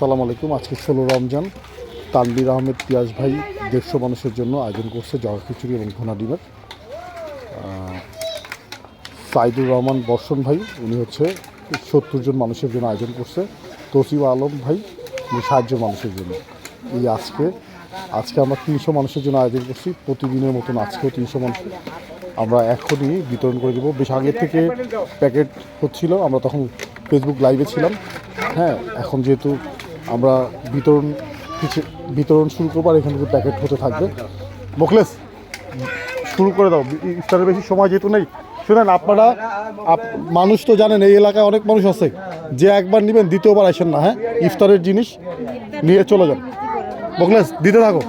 আসসালামু আলাইকুম। আজকে 16 রমজান। তানভীর আহমেদ পিয়াস ভাই 150 মানুষের জন্য আয়োজন করছে জগা খিচুড়ি এবং ভুনা ডিমের। সাইদুর রহমান বর্ষণ ভাই উনি হচ্ছে 70 জন মানুষের জন্য আয়োজন করছে। তসিফ আলম ভাই উনি 60 জন মানুষের জন্য। এই আজকে আমরা 300 মানুষের জন্য আয়োজন করছি। প্রতিদিনের মতন আজকেও 300 মানুষ আমরা এখনই বিতরণ করে দেবো। বেশ আগে থেকে প্যাকেট হচ্ছিল, আমরা তখন ফেসবুক লাইভে ছিলাম। হ্যাঁ, এখন যেহেতু আমরা বিতরণ শুরু করবো আর এখান থেকে প্যাকেট হতে থাকবে। মোখলেস শুরু করে দাও, ইফতারের বেশি সময় যেহেতু নেই। শুনেন, আপনারা মানুষ তো জানেন এই এলাকায় অনেক মানুষ আছে, যে একবার নেবেন দ্বিতীয়বার আসেন না। হ্যাঁ, ইফতারের জিনিস নিয়ে চলে যান। মোখলেস দিতে থাকো।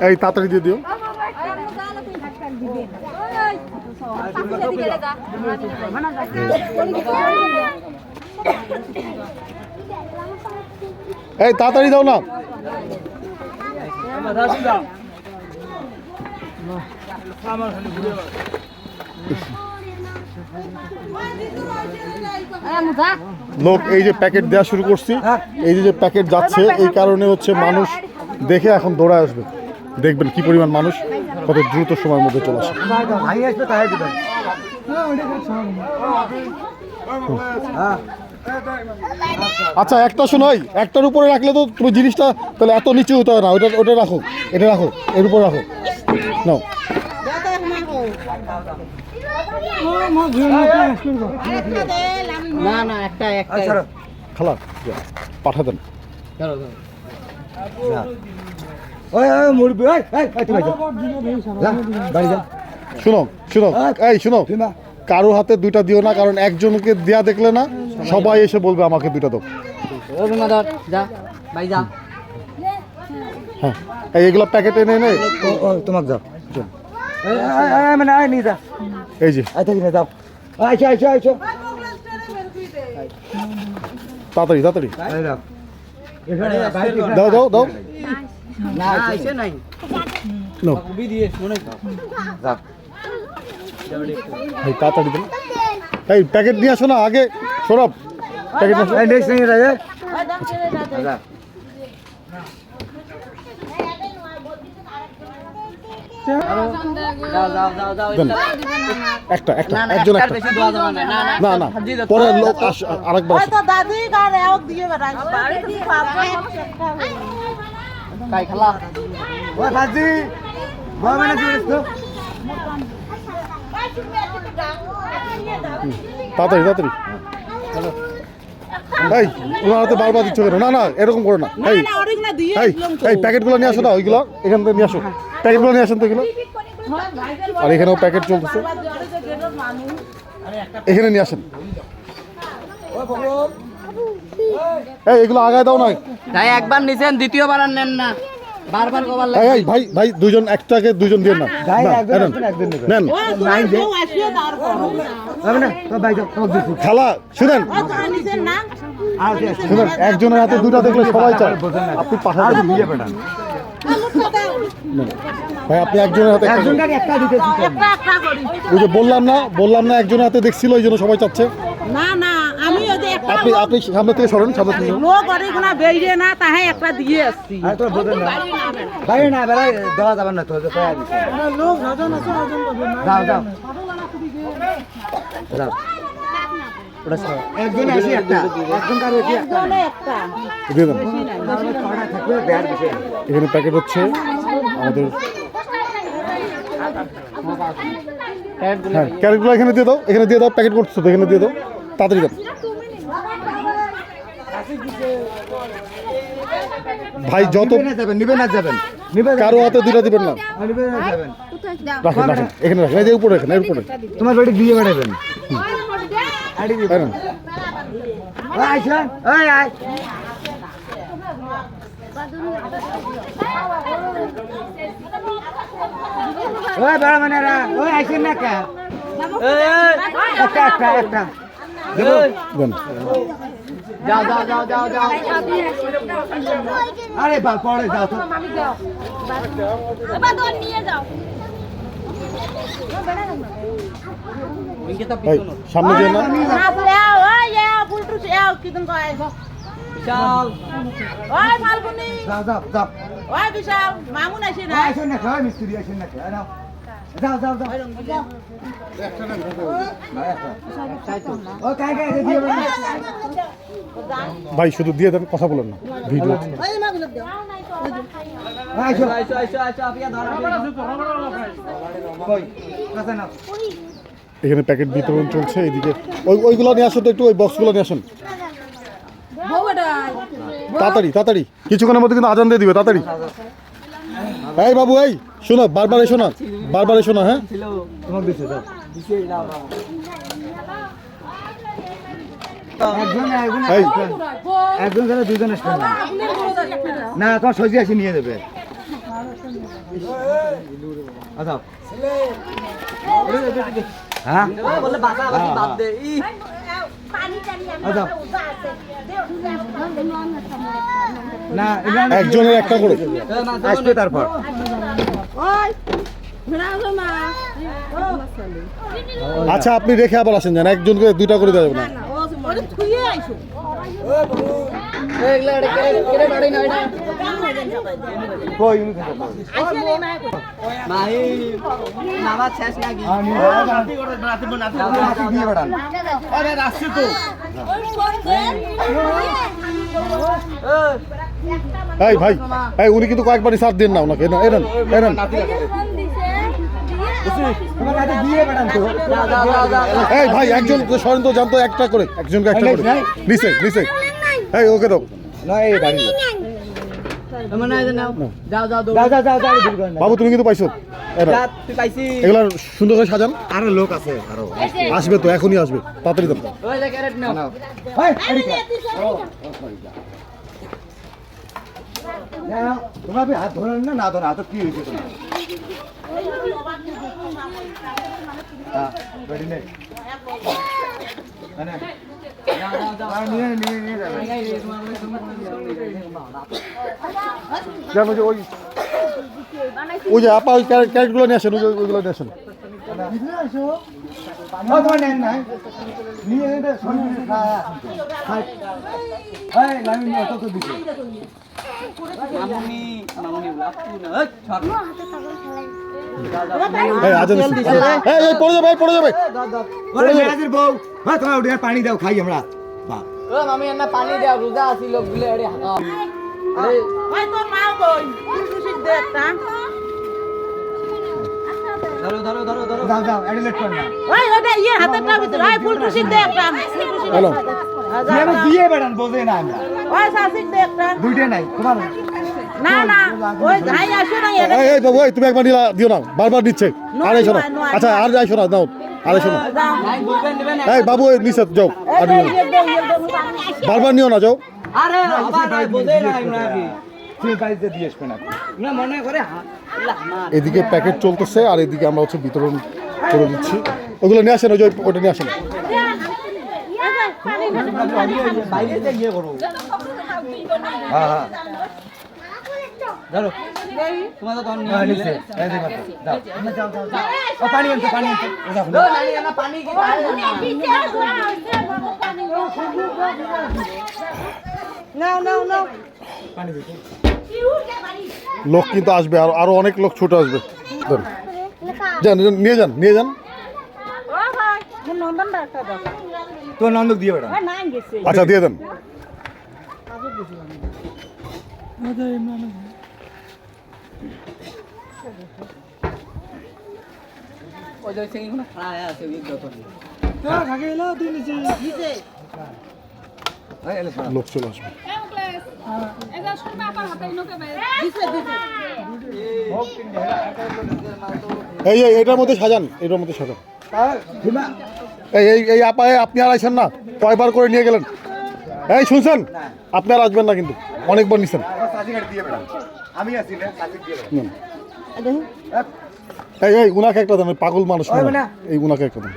এই তাড়াতাড়ি দিয়ে দিও। এই তাড়াতাড়ি দাও না। লোক এই যে প্যাকেট দেওয়া শুরু করছি, এই যে প্যাকেট যাচ্ছে, এই কারণে হচ্ছে মানুষ দেখে এখন দৌড়ায় আসবে। দেখবেন কি পরিমাণ মানুষ কত দ্রুত সময়ের মধ্যে চলে আসে। আচ্ছা, একটা শোনাই, একটার উপরে রাখলে তো তুমি জিনিসটা তাহলে এত নিচে হতে হয় না। ওটা রাখো, এটা রাখো, এর উপর রাখো। নাও, খালা পাঠা দেন। শুনো, এই শুনো, কারো হাতে দুইটা দিও না, কারণ একজনকে দেয়া দেখলে না সবাই এসে বলবে আমাকে দুইটা দাও। হ্যাঁ, এইগুলো প্যাকেটে এনে তোমাকে যাও। এই যে তাড়াতাড়ি দাও দাও দাও। তাড়াতাড়ি দেন। এই প্যাকেট নিয়ে আসো না আগে, সৌরভ প্যাকেট একটা একজন না না পরে লোক আরেকবার তাড়াতাড়ি এই ওনার হাতে বারবার দিচ্ছ কেন? না এরকম করো না। এই প্যাকেটগুলো নিয়ে আসো না, ওইগুলো এখান থেকে নিয়ে আসো। প্যাকেটগুলো নিয়ে আসেন তো এগুলো। আর এখানেও প্যাকেট চলতেছে, এখানে নিয়ে আসেন। এই এগুলো আগায় দাও না। তাই একবার নিছেন, দ্বিতীয়বার আর নেন না, বারবার কবার লাগে। এই ভাই দুইজন একটাকে দুইজন দিন না, নেন। খালা শুনেন, একজনের হাতে দুটা দেখলে সবাই চায়। আপনি পাঠাতে দিয়ে পাঠান ভাই, আপনি একজনের হাতে ওই যে বললাম না একজনের হাতে দেখছিল, ওই জন্য সবাই চাচ্ছে। না আমি আপনি সামনে থেকে সরেন, সামনে থেকে লোক অনেকগুলা বেরিয়ে না, তাহে একটা দিয়ে আসছি। বাইরে না বেড়াই দেওয়া যাবে না তো। লোক নজন আছে, যাও একজন আসি একটা, একজন কারো একটা দিয়ে দেন। এখানে প্যাকেট হচ্ছে আমাদের। হ্যাঁ, ক্যারেটগুলো এখানে দিয়ে দাও, প্যাকেট করছো তো এখানে দিয়ে দাও, তাড়াতাড়ি দাও। ভাই যত যাবেন কারো হাতে দুটা দিবেন না, রাখেন এখানে রাখেন, এই যে উপরে রাখেন, এর উপরে তোমার বাড়ি দিয়ে বেড়াবেন। ওই বড় মানেরা ওই আইছেন না কা একটা একটা একটা দেন যাও যাও যাও যাও যাও আরে বা পরে যাও তো এই সামনে দিয়ে না বিশাল যাও যাও যাও মামুন আসে না আসেন না খাওয়া মিস্ত্রি আসেন না খাওয়া যাও যাও যাও ও কাই কাই দিয়ে বেড়ান ভাই শুধু দিয়ে দেন কথা বলেন না ভিডিও আইসো আইসো আইসো আইসো আপিয়া ধরো কই কাছে নাও এখানে প্যাকেট বিতরণ চলছে এদিকে ওইগুলো নিয়ে আসুন তো একটু ওই বক্সগুলো নিয়ে আসুন তাড়াতাড়ি তাড়াতাড়ি কিছুক্ষণের মধ্যে কিন্তু আজান দিয়ে দিবে তাড়াতাড়ি এই বাবু এই শোনো বারবার এসো না বারবার এসো না হ্যাঁ ছিল তোমার দিছে যাও দিছে দাও দাও একজন একজন এই একজন ধরে দুইজন আসবেন না না তোমার সজি আসি নিয়ে যাবে আচ্ছা হ্যাঁ বলে বাসা বাসি বাদ দে ই আচ্ছা না এগুলা একজনের একটা করে আসবে তারপর আচ্ছা আপনি রেখে আবার আসেন যান একজনকে দুইটা করে দেওয়া যাবে না এগুলা কেড়ে বাড়ি না এটা কই মাহি নামাজ শেষ নাকি দিয়ে বেড়ান এই ভাই এই উনি কিন্তু কয়েকবারই সাথ দেন না ওনাকে এনান এনান এনান তোমার কাছে দিয়ে বেড়ান তো যাও যাও যাও যাও এই ভাই একজন সরেন তো জানতো একটা করে একজনকে একটা করে নিচে নিচে এই ওকে দাও না এই বাড়ি মনে হয় নাও যাও যাও যাও যাও যাও যাও দূর করেন না বাবু তুমি কিন্তু পাইছো এরা যা তুই পাইছি এগুলা সুন্দর করে সাজান আরো লোক আছে আরো আসবে তো এখনই আসবে তাড়াতাড়ি দাও ওই যে ক্যারেট নাও এই এদিকে না তোমরা হাত ধরেন না না ধরেন হাত কি হয়েছে তোমার হ্যাঁ বেডি নে মানে যাও যাও যাও আর নিয়ে নিয়ে নিয়ে যাবে যেন যে ওই যে আপা ওই ক্যারেটগুলো নিয়ে আসেন ওইগুলো নিয়ে আসেন ও তোমার নেন না নিয়ে এটা সরিয়ে খায় এই লাইন নিয়ে কত দিছে মামুনি মামুনি লাপু না এই ছাড় এই আজান এই এই পড়ে যাবে পড়ে যাবে ওরে মেরাজের বউ হ্যাঁ তোমার উঠে পানি দাও খাই আমরা বাপ ও মামি এন্না পানি দেও রোজা আছি লোক গুলো এড়ে হাকা এই ধরো ধরো ধরো ধরো যাও যাও এডি লেট কর না হ্যালো দিয়ে বেড়ান বোঝে না আমরা দুইটা নাই তোমার না না ওই ভাই আসো না এটা এই এই বাবু এই তুমি একবার দিও না বারবার দিচ্ছে আর এসো না আচ্ছা আর যাইছো না দাও আর এসো না লাইন বুঝবেন নেবেন এই বাবু এই নিচে যাও আর নিও না। বারবার নিও না যাও আরে আবার নাই বুঝে না আমরা কি তুমি বাড়িতে দিয়ে আসবেন আপনি না মনে করে লাহমান এদিকে প্যাকেট চলতেছে আর এদিকে আমরা হচ্ছে বিতরণ করে দিচ্ছি ওগুলো নিয়ে আসেন ওই যে ওটা নিয়ে আসেন বাইরে যে ইয়ে করো হ্যাঁ হ্যাঁ ধরো তোমার তো তখন নিয়ে নিচে এই দেখো যাও যাও যাও যাও ও পানি আনতে ও দেখো ও নানি না পানি কি নাও নাও নাও পানি দিতে লোক কিন্তু আসবে আর আরো অনেক লোক ছুটে আসবে দেন যান যান, নিয়ে যান নিয়ে যান নন্দন ডাক্তার দাও তো নন্দক দিয়ে বেড়ান না গেছে আচ্ছা দিয়ে দেন ওই যে সিং না খাড়া আছে ওই যত এই এলে শোনো। লোক চলে আসবে এই এই এটার মধ্যে সাজান এটার মধ্যে সাজান হিমা এই এই এই আপা এই আপনি আর আইসেন না কয়বার করে নিয়ে গেলেন এই শুনছেন আপনি আর আসবেন না কিন্তু অনেকবার নিছেন সাজি গাড়ি দিয়ে বেড়ান আমি আছি না সাজি দিয়ে বেড়ান নেন। এই উনাকে একটা দেন, ওই পাগল মানুষ ওই মনে হয়। না। এই উনাকে একটা দেন।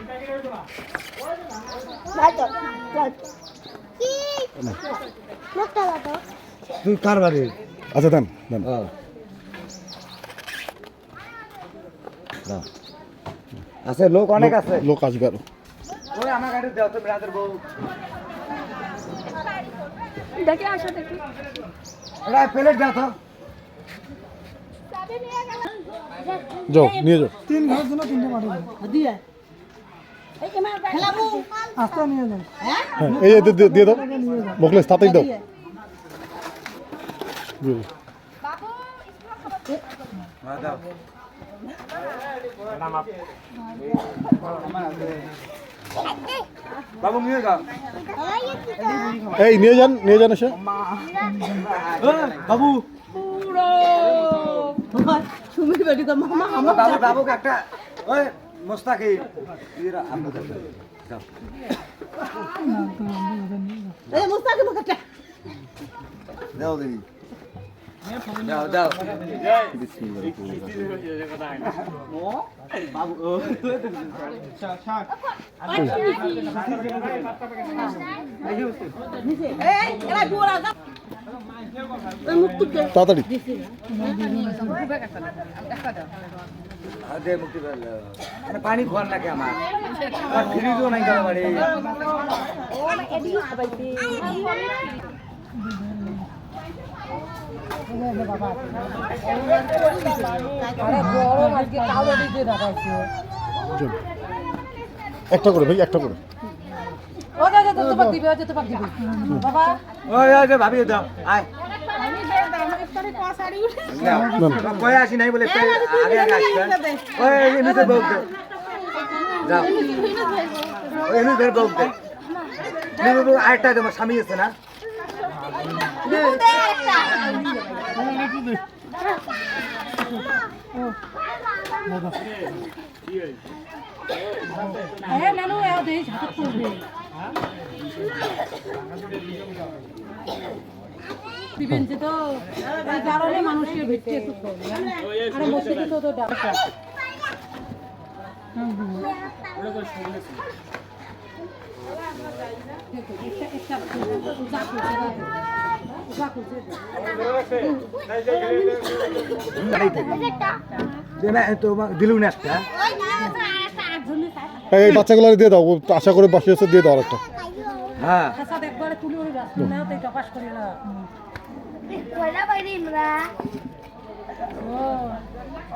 তুই কার বাড়ি? আচ্ছা দেন দেন। আছে লোক অনেক আছে। লোক আসবে আরো। ওই আমার গাড়ি দাও তো ব্রাদার বউ। দেখে আসো দেখি ওরা প্লেট দাও তো। যাও নিয়ে যাও। হ্যাঁ এই দিয়ে দাও মোকলেস, তাতেই দাও। দিয়ে দাও। বাবু নিয়ে যাও। এই নিয়ে যান এসে। বাবু সুমির বেটি তো মামা আমার বাবু বাবুকে একটা ওই মোস্তাকি এরা আপনি যাও। এই মুস্তাকি মুখটা দাও দেখি। দাও দাও। এই এরা জোড়া যা তাড়াতাড়ি। দে মুক্তি পেল। আরে পানি খোয়ার নাকি আমার? আর ফ্রিজও নাই কার বাড়ি। যাও। একটা করে ভাই, একটা করে। ওই ওই যে ভাবি দাও। আয়। না কই আসি নাই বলে একটু আগে আগে আসবে। ওই এমনিতে বউক দে। যাও। ওই এমনিতে বউক দে। নিবু বউ আরেকটা তোমার স্বামী আছে না? তো এই কারণে মানুষের ভিড়তে একটু আর মসজিদে তো ডাক্তার দে না তো দিলু না একটা। এই বাচ্চাগুলো দিয়ে দাও, ও আশা করে বাসে এসে দিয়ে দাও আরেকটা। হ্যাঁ একবারে তুলে ওই রাস্তা নাও তো এটা পাস করে না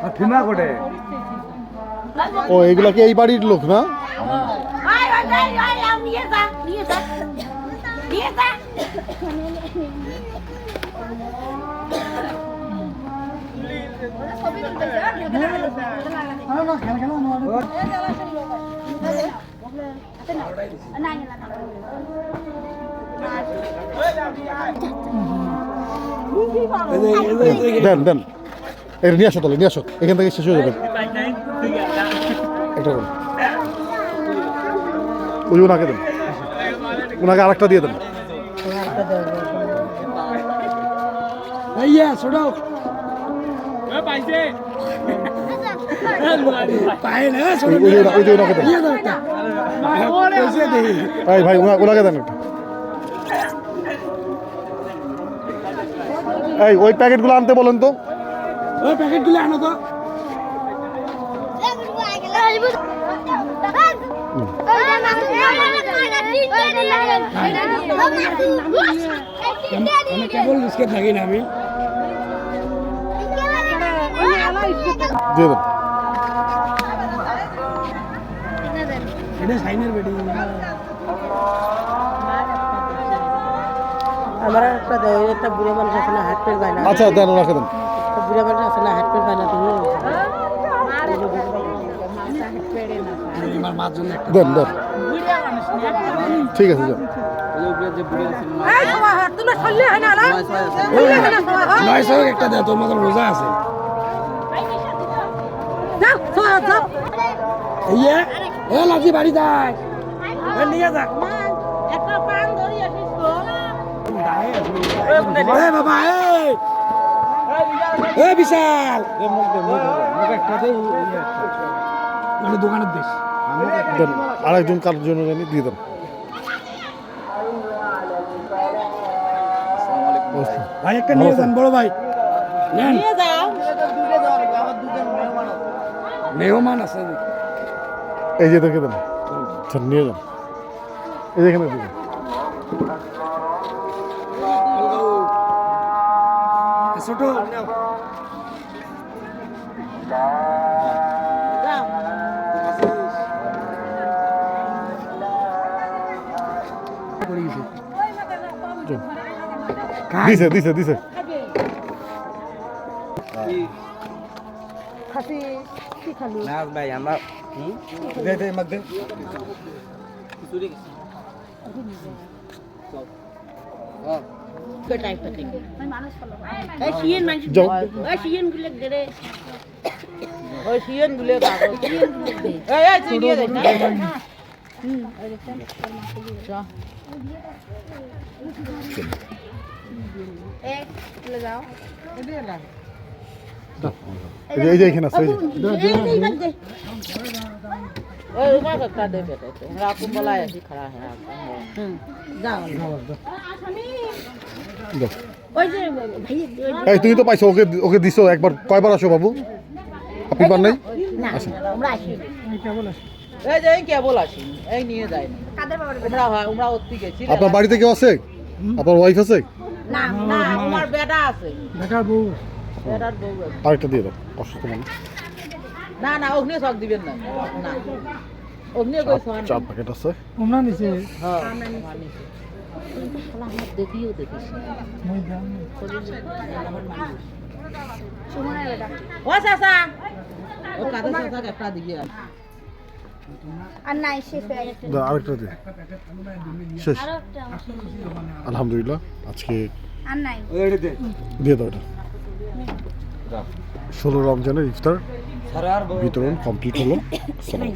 আর ফিমা কোটে? ও এগুলা কি এই বাড়ির লোক না? দেন দেন, এটা নিয়ে আসো তাহলে, নিয়ে আসো, এখান থেকে শেষ হয়ে যাবে। একটা করে ওই ওনাকে দেন, ওনাকে আরেকটা দিয়ে দেন। ওই যে ওনাকে দেন। ভাই ওনাকে দেন একটা। এই ওই প্যাকেটগুলো আনতে বলেন তো। ওই প্যাকেটগুলো আনো তো। কেবল বিস্কিট থাকি না আমি। দিয়ে দেন। এটা সাইনের বেটি। আমার একটা বুড়ো মানুষ আছে না হাত পের পায় না আচ্ছা দেন, ওনাকে দেন। বুড়ো মানুষ আছে না হাত পের পায় না তুমি আমার মার জন্য একটা দেন দেন, ঠিক আছে যান। 900 একটা দে, তোর মতো রোজা আছে। ইয়ে এ লাজি বাড়ি যায় নিয়ে যা। একটা পান ধরি আসিস তো এ বাবা এ এই বিশাল দেন আরেকজন কারোর জন্য জানি দিয়ে দেন। ভাই একটা নিয়ে যান বড় ভাই নিয়ে যাও মেহমান আছে এই যে দেখে দেন, আচ্ছা নিয়ে যান, এই যে এখানে দিবেন। ছোট দিছে দিছে দিছে খাসি কি খালি না ভাই আমরা দে দে মধ্যে যাও ওই শিয়েন গুলে কাগজ এই চিনিয়ে দে না এই যে এখানে আছে, এই যে। ओए उमा का दे बेटे तो हमरा आपको बोला ऐसे खड़ा है आप जाओ দাও। ओए जे भाई এই তুমি তো পাইছো, ওকে ওকে দিছো একবার, কয়বার আসো বাবু? আপনি বার নাই? না আমরা আসি এই যে কে বলাছি এই নিয়ে যায় না আমরা ওত্তি গেছি আপনার বাড়িতে কেউ আছে? আপনার ওয়াইফ আছে? না না আমার বেটা আছে বেটার বউ আছে আরেকটা দিয়ে দাও, অসুস্থ মানুষ। না না ওখানে সব দিবেন না না ওখানে কই সহান চার প্যাকেট আছে। হ্যাঁ আমরা নিছি আমরা দেখিও দেখিস ও চাচা ও কাদা চাচা একটা দিয়ে আর নাই শেষ হয়ে গেছে দাও, আরেকটা দিয়ে শেষ। আলহামদুলিল্লাহ, আজকে আর নাই দিয়ে দাও এটা। 16 রমজানের ইফতার বিতরণ কমপ্লিট হলো। আসসালাম।